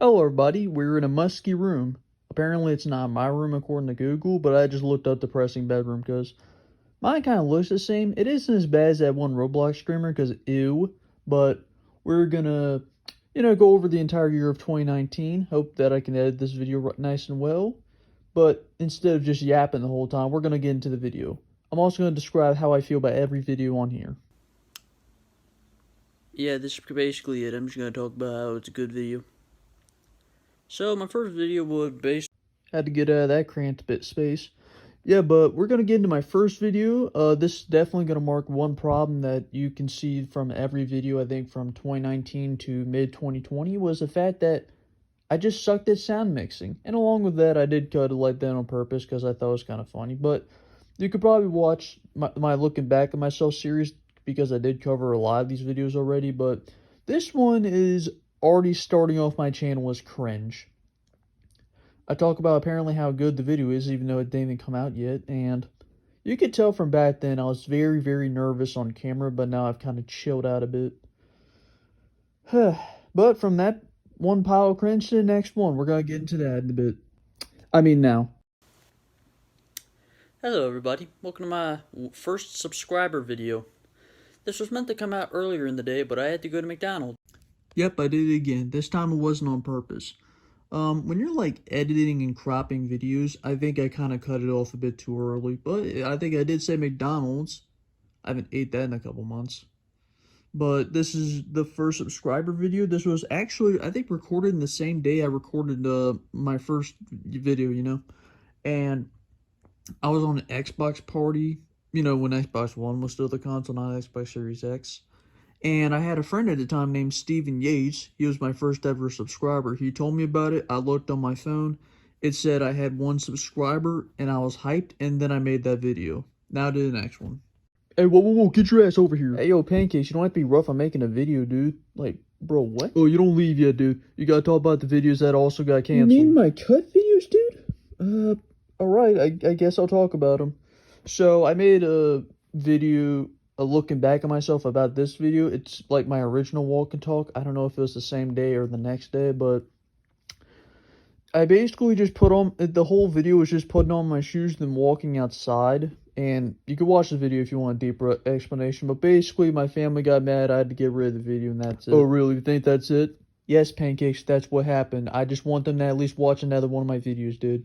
Hello everybody, we're in a musky room. Apparently it's not my room according to Google, but I just looked up depressing bedroom because mine kind of looks the same. It isn't as bad as that one Roblox streamer because ew, but we're gonna, go over the entire year of 2019. Hope that I can edit this video nice and well, but instead of just yapping the whole time, we're gonna get into the video. I'm also gonna describe how I feel about every video on here. Yeah, this is basically it. I'm just gonna talk about how it's a good video. So my first video would basically had to get out of that cramped bit space. Yeah, but we're gonna get into my first video. This is definitely gonna mark one problem that you can see from every video. I think from 2019 to mid 2020 was the fact that I just sucked at sound mixing, and along with that, I did cut it like that on purpose because I thought it was kind of funny. But you could probably watch my looking back at myself series because I did cover a lot of these videos already. But this one is already starting off my channel as cringe. I talk about apparently how good the video is even though it didn't even come out yet, and you could tell from back then I was very, very nervous on camera, but now I've kind of chilled out a bit. But from that one pile of cringe to the next one, we're going to get into that in a bit. Now. Hello everybody, welcome to my first subscriber video. This was meant to come out earlier in the day, but I had to go to McDonald's. Yep, I did it again. This time it wasn't on purpose. When you're like editing and cropping videos, I think I kind of cut it off a bit too early, but I think I did say McDonald's. I haven't ate that in a couple months. But this is the first subscriber video. This was actually, I think, recorded in the same day I recorded my first video, and I was on an Xbox party, when Xbox One was still the console, not Xbox Series X. And I had a friend at the time named Steven Yates. He was my first ever subscriber. He told me about it. I looked on my phone. It said I had 1 subscriber, and I was hyped, and then I made that video. Now to the next one. Hey, whoa, get your ass over here. Hey, yo, Pancakes, you don't have to be rough on making a video, dude. Like, bro, what? Oh, you don't leave yet, dude. You gotta talk about the videos that also got canceled. You mean my cut videos, dude? Alright, I guess I'll talk about them. So, I made a video looking back at myself about this video. It's like my original walk and talk. I don't know if it was the same day or the next day, but I basically just put on, the whole video was just putting on my shoes then walking outside, and you can watch the video if you want a deeper explanation, but basically my family got mad, I had to get rid of the video, and that's it. Oh really, you think that's it? Yes, Pancakes, that's what happened. I just want them to at least watch another one of my videos, dude.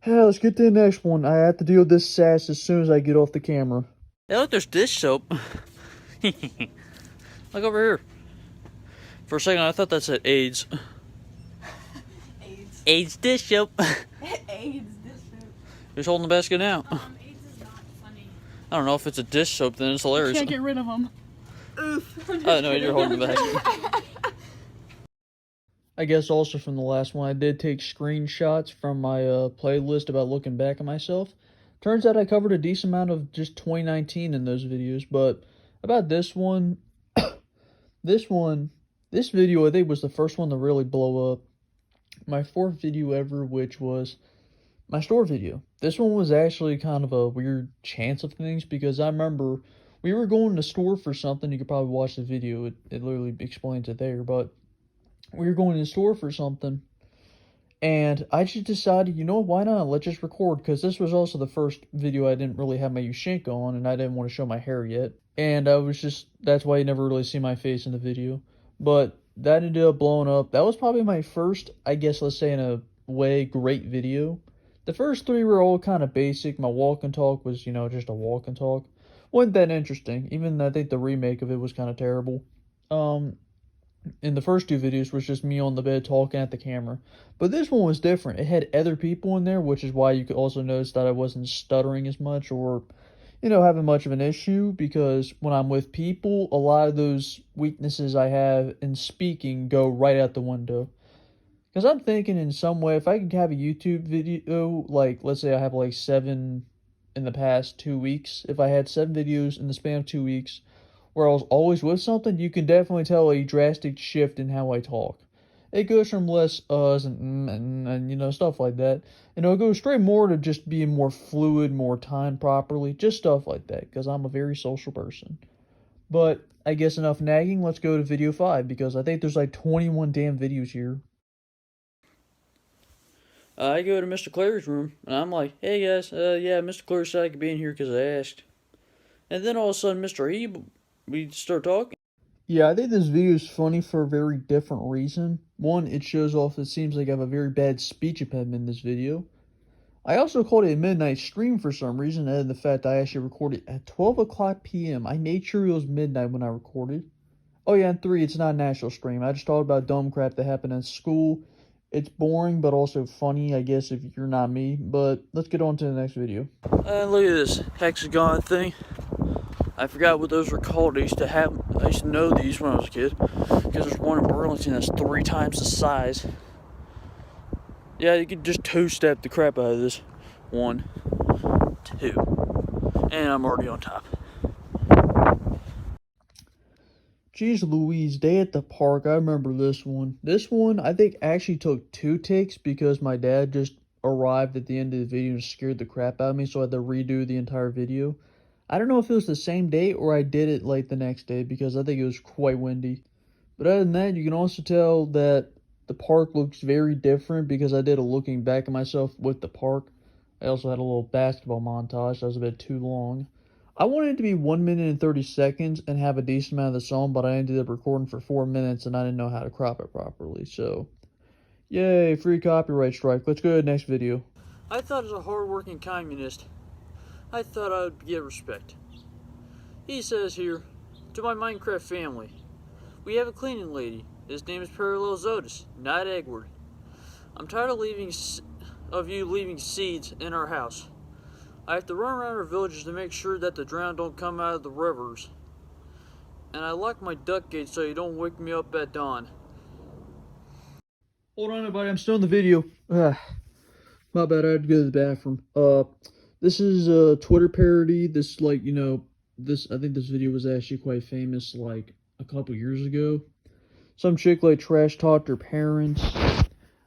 Hey, let's get to the next one. I have to deal with this sass as soon as I get off the camera. Hey, look, there's dish soap. Look over here. For a second, I thought that said AIDS. AIDS. AIDS dish soap. AIDS dish soap. Who's holding the basket now? AIDS is not funny. I don't know if it's a dish soap, then it's hilarious. You can't get rid of them. Oof. Oh, no, you're holding the basket. I guess also from the last one, I did take screenshots from my playlist about looking back at myself. Turns out I covered a decent amount of just 2019 in those videos, but about this one, this video I think was the first one to really blow up. My 4th video ever, which was my store video. This one was actually kind of a weird chance of things because I remember we were going to the store for something. You could probably watch the video. It literally explains it there, but we were going to the store for something. And I just decided, why not? Let's just record, because this was also the first video I didn't really have my Ushinka on, and I didn't want to show my hair yet. And that's why you never really see my face in the video. But that ended up blowing up. That was probably my first, I guess, let's say in a way, great video. The first 3 were all kind of basic. My walk and talk was, just a walk and talk. Wasn't that interesting. Even I think the remake of it was kind of terrible. In the first 2 videos was just me on the bed talking at the camera. But this one was different. It had other people in there, which is why you could also notice that I wasn't stuttering as much or, having much of an issue, because when I'm with people, a lot of those weaknesses I have in speaking go right out the window. Because I'm thinking in some way, if I could have a YouTube video, like, let's say I have like 7 in the past 2 weeks. If I had 7 videos in the span of 2 weeks, where I was always with something, you can definitely tell a drastic shift in how I talk. It goes from less uhs and stuff like that. And it goes straight more to just being more fluid, more timed properly, just stuff like that, because I'm a very social person. But I guess enough nagging, let's go to video 5, because I think there's like 21 damn videos here. I go to Mr. Clary's room, and I'm like, hey guys, yeah, Mr. Clary said I could be in here because I asked. And then all of a sudden, Mr. E, we start talking. Yeah, I think this video is funny for a very different reason. One, it shows off it seems like I have a very bad speech impediment in this video. I also called it a midnight stream for some reason, other than the fact I actually recorded at 12 o'clock p.m. I made sure it was midnight when I recorded. Oh yeah, and three, it's not a national stream. I just talked about dumb crap that happened in school. It's boring, but also funny, I guess, if you're not me. But let's get on to the next video. Look at this hexagon thing. I forgot what those were called. I used to know these when I was a kid. Because there's one in Burlington that's 3 times the size. Yeah, you could just two-step the crap out of this. 1, 2. And I'm already on top. Jeez Louise, day at the park. I remember this one. This one, I think, actually took 2 takes because my dad just arrived at the end of the video and scared the crap out of me, so I had to redo the entire video. I don't know if it was the same day or I did it like the next day because I think it was quite windy. But other than that, you can also tell that the park looks very different because I did a looking back at myself with the park. I also had a little basketball montage that was a bit too long. I wanted it to be 1 minute and 30 seconds and have a decent amount of the song, but I ended up recording for 4 minutes and I didn't know how to crop it properly. So, yay, free copyright strike. Let's go to the next video. I thought as a hardworking communist, I thought I would get respect. He says here, to my Minecraft family, we have a cleaning lady. His name is Parallel Zotis, not Edward. I'm tired of you leaving seeds in our house. I have to run around our villages to make sure that the drown don't come out of the rivers. And I lock my duck gate so you don't wake me up at dawn. Hold on everybody, I'm still in the video. My bad, I had to go to the bathroom. This is a Twitter parody. This, like, you know, I think this video was actually quite famous, like, a couple years ago. Some chick, like, trash talked her parents.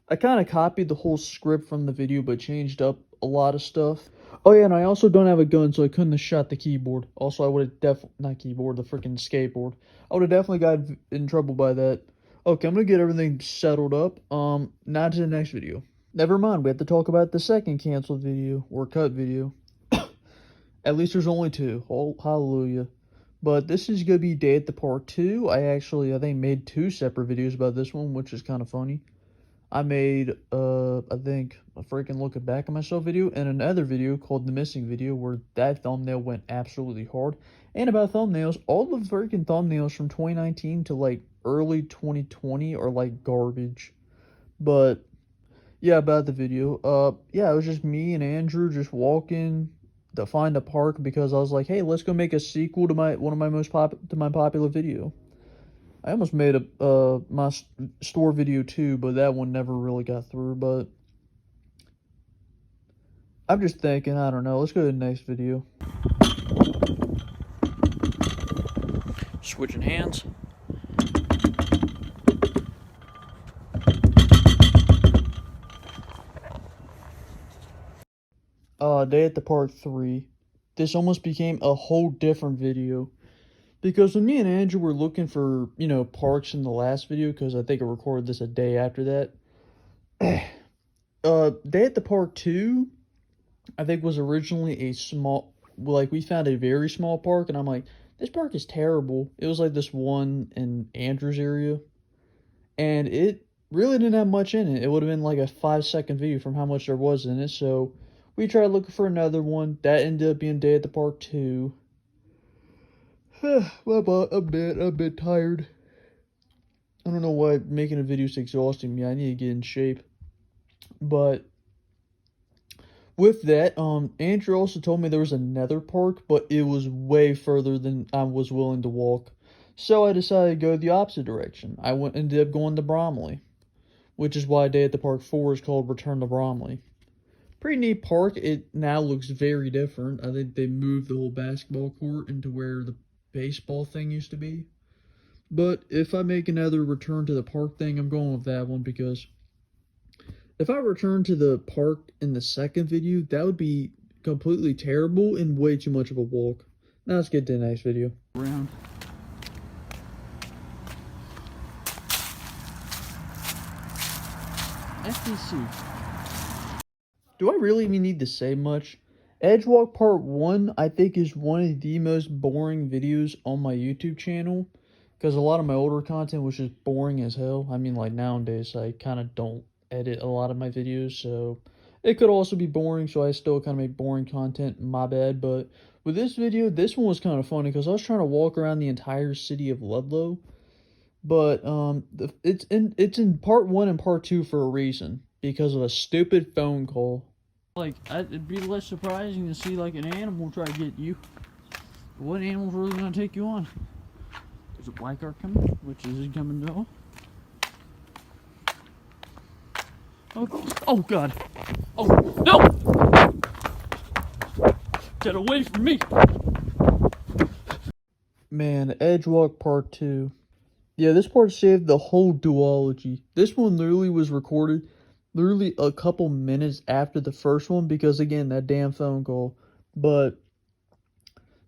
I kind of copied the whole script from the video, but changed up a lot of stuff. Oh yeah, and I also don't have a gun, so I couldn't have shot the keyboard. Also, I would have not keyboard, the freaking skateboard. I would have definitely got in trouble by that. Okay, I'm gonna get everything settled up. Now to the next video. Never mind, we have to talk about the second canceled video, or cut video. At least there's only 2. Oh, hallelujah. But this is gonna be Day at the Park 2. I think made 2 separate videos about this one, which is kind of funny. I made, I think, a freaking looking back at myself video and another video called The Missing Video where that thumbnail went absolutely hard. And about thumbnails, all the freaking thumbnails from 2019 to, like, early 2020 are, like, garbage. But, yeah, about the video. Yeah, it was just me and Andrew just walking to find a park because I was like, hey, let's go make a sequel to my popular video. I almost made my store video too, but that one never really got through. But I'm just thinking, I don't know. Let's go to the next video. Switching hands. Day at the Park 3. This almost became a whole different video. Because when me and Andrew were looking for, you know, parks in the last video, because I think I recorded this a day after that. Day at the Park 2, I think was originally a small, like, we found a very small park, and I'm like, this park is terrible. It was like this one in Andrew's area, and it really didn't have much in it. It would have been like a 5-second video from how much there was in it, so we tried looking for another one. That ended up being Day at the Park 2. My butt, I'm a bit tired. I don't know why making a video is exhausting me. I need to get in shape. But with that, Andrew also told me there was another park, but it was way further than I was willing to walk. So I decided to go the opposite direction. Ended up going to Bromley, which is why Day at the Park 4 is called Return to Bromley. Pretty neat park. It now looks very different. I think they moved the whole basketball court into where the baseball thing used to be. But if I make another return to the park thing, I'm going with that one, because if I return to the park in the second video, that would be completely terrible and way too much of a walk. Now let's get to the next video. Around. FDC. Do I really even need to say much? Edgewalk Part 1, I think, is one of the most boring videos on my YouTube channel. Because a lot of my older content was just boring as hell. I mean, like, nowadays, I kind of don't edit a lot of my videos, so it could also be boring, so I still kind of make boring content, my bad. But with this video, this one was kind of funny, because I was trying to walk around the entire city of Ludlow. But it's in part 1 and part 2 for a reason, because of a stupid phone call. Like, it'd be less surprising to see like an animal try to get you. What animal's really gonna take you on? There's a black car coming, which is coming though. Oh god! Oh no! Get away from me! Man, Edgewalk Part 2. Yeah, this part saved the whole duology. This one literally was recorded literally a couple minutes after the first one because, again, that damn phone call. But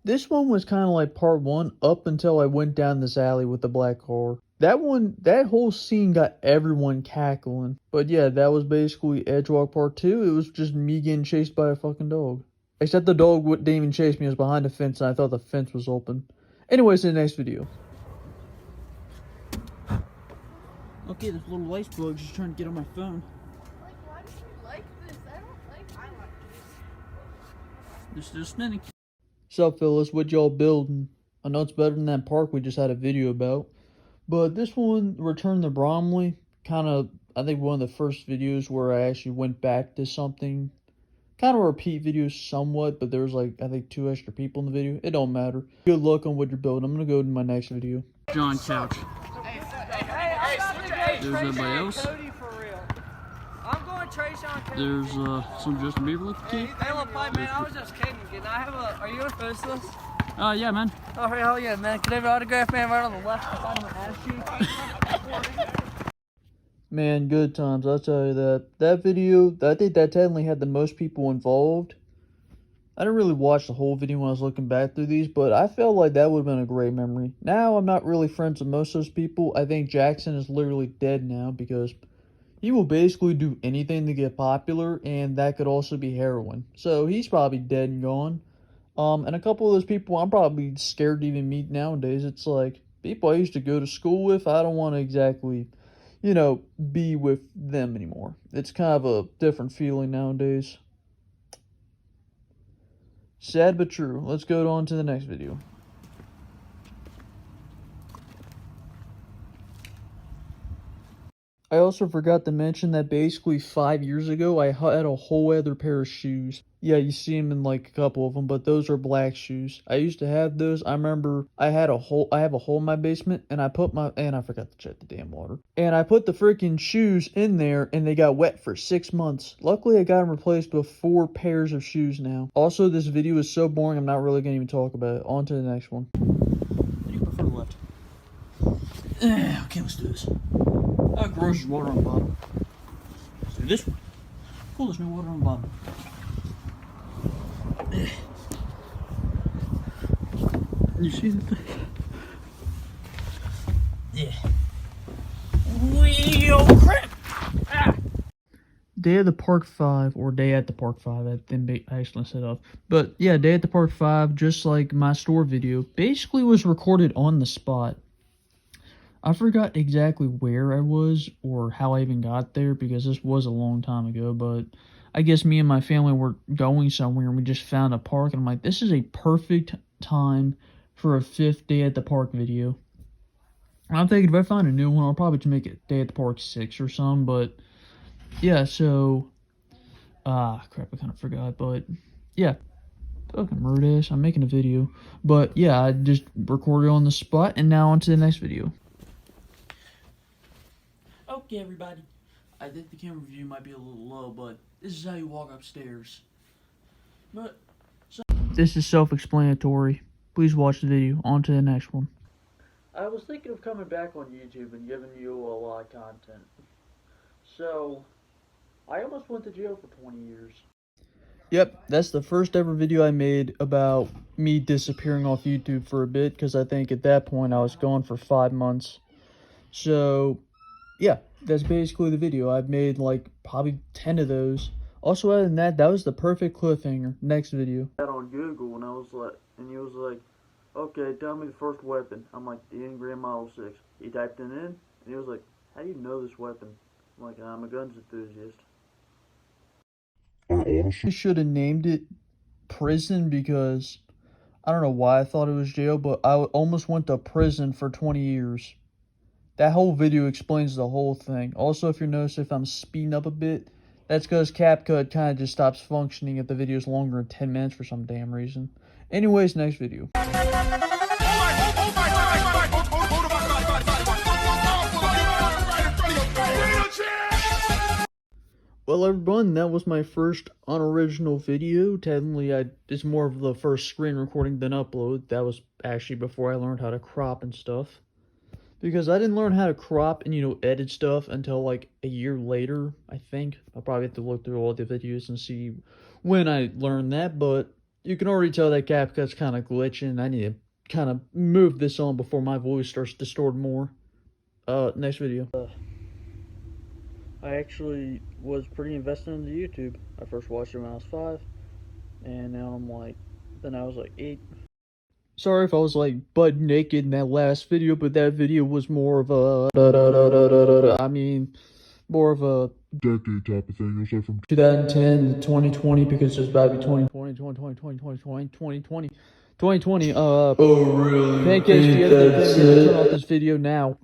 this one was kind of like part 1 up until I went down this alley with the black car. That whole scene got everyone cackling. But yeah, that was basically Edgewalk Part 2. It was just me getting chased by a fucking dog. Except the dog didn't even chase me. It was behind the fence and I thought the fence was open. Anyways, in the next video. Okay, this little lice bug's just trying to get on my phone. Like, why do you like this? I don't like I like this. This is just spinning. Sup, fellas? What y'all building? I know it's better than that park we just had a video about. But this one, Return to Bromley, kind of, I think one of the first videos where I actually went back to something. Kind of a repeat video somewhat, but there was like, I think 2 extra people in the video. It don't matter. Good luck on what you're building. I'm going to go to my next video. John Couch. There's everybody else. I'm going Trace on Cody. There's some Justin Bieber looking kid. Hey, look, man, I was just kidding. Can I have a? Are you gonna post this? Yeah, man. Oh, hell yeah, man. Can I have an autograph, man, right on the left side of my ass cheek? Man, good times, I'll tell you that. That video, I think that technically had the most people involved. I didn't really watch the whole video when I was looking back through these, but I felt like that would have been a great memory. Now, I'm not really friends with most of those people. I think Jackson is literally dead now because he will basically do anything to get popular, and that could also be heroin. So he's probably dead and gone. And a couple of those people I'm probably scared to even meet nowadays. It's like people I used to go to school with, I don't want to exactly, be with them anymore. It's kind of a different feeling nowadays. Sad but true. Let's go on to the next video. I also forgot to mention that basically 5 years ago, I had a whole other pair of shoes. Yeah, you see them in like a couple of them, but those are black shoes. I used to have those. I remember I have a hole in my basement, and I forgot to check the damn water. And I put the freaking shoes in there, and they got wet for 6 months. Luckily, I got them replaced with 4 pairs of shoes now. Also, this video is so boring, I'm not really going to even talk about it. On to the next one. What do you prefer left? Okay, let's do this. Gross water on the bottom. Let's do this one. Cool, there's no water on the bottom. You see the thing? Yeah. Oh crap! Ah. Day at the Park 5, or Day at the Park 5, I think I actually set up. But yeah, Day at the Park 5, just like my store video, basically was recorded on the spot. I forgot exactly where I was or how I even got there because this was a long time ago, but I guess me and my family were going somewhere and we just found a park, and I'm like, this is a perfect time for a 5th Day at the Park video. And I'm thinking if I find a new one, I'll probably just make it Day at the Park 6 or something, but yeah, so, crap, I kind of forgot, but yeah. Fucking rude ass, I'm making a video. But yeah, I just recorded on the spot, and now on to the next video. Okay, everybody. I think the camera view might be a little low, but this is how you walk upstairs. This is self-explanatory. Please watch the video. On to the next one. I was thinking of coming back on YouTube and giving you a lot of content. So, I almost went to jail for 20 years. Yep, that's the first ever video I made about me disappearing off YouTube for a bit, because I think at that point I was gone for 5 months. So, yeah, that's basically the video. I've made like probably 10 of those. Also, other than that, that was the perfect cliffhanger. Next video. On Google, and I was like, and he was like, okay, tell me the first weapon. I'm like, the Engram Model 6. He typed it in, and he was like, how do you know this weapon? I'm like, I'm a guns enthusiast. I honestly should have named it prison because I don't know why I thought it was jail, but I almost went to prison for 20 years. That whole video explains the whole thing. Also, if you notice, if I'm speeding up a bit, that's because CapCut kind of just stops functioning if the video is longer than 10 minutes for some damn reason. Anyways, next video. Well, everyone, that was my first unoriginal video. Technically, it's more of the first screen recording than upload. That was actually before I learned how to crop and stuff. Because I didn't learn how to crop and, edit stuff until like a year later, I think. I'll probably have to look through all the videos and see when I learned that. But you can already tell that CapCut's kind of glitching. I need to kind of move this on before my voice starts distorting more. Next video. I actually was pretty invested into YouTube. I first watched it when I was 5, and now then I was like 8. Sorry if I was like butt naked in that last video, but that video was more of a, more of a decade type of thing. It was like from 2010 to 2020 because it's about to be 2020. Oh, really? Pancakes, do you have the thing to turn off this video now?